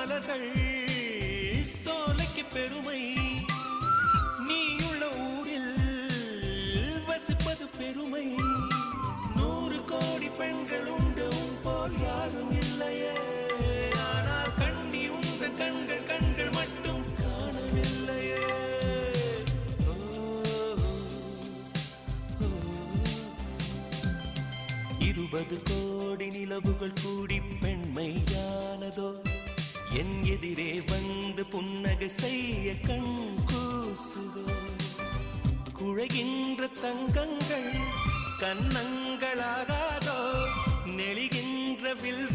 மலர்கள் சோலைக்கு பெருமை நீயுள்ள ஊரில் வசிப்பது பெருமை 100 கோடி பெண்கள் உண்டு உன் போல் யாரும் இல்லையே ஆனால் கண்ணி உங்கள் கண்கள் கண்கள் மட்டும் காணவில்லையே 20 கோடி நிலவுகள் கூடி பெண்மையானதோ என் எதிரே வந்து புன்னகை செய்ய கண் கூசுதோ குழைகின்ற தங்கங்கள் கன்னங்களாகாதோ நெளிகின்ற வில்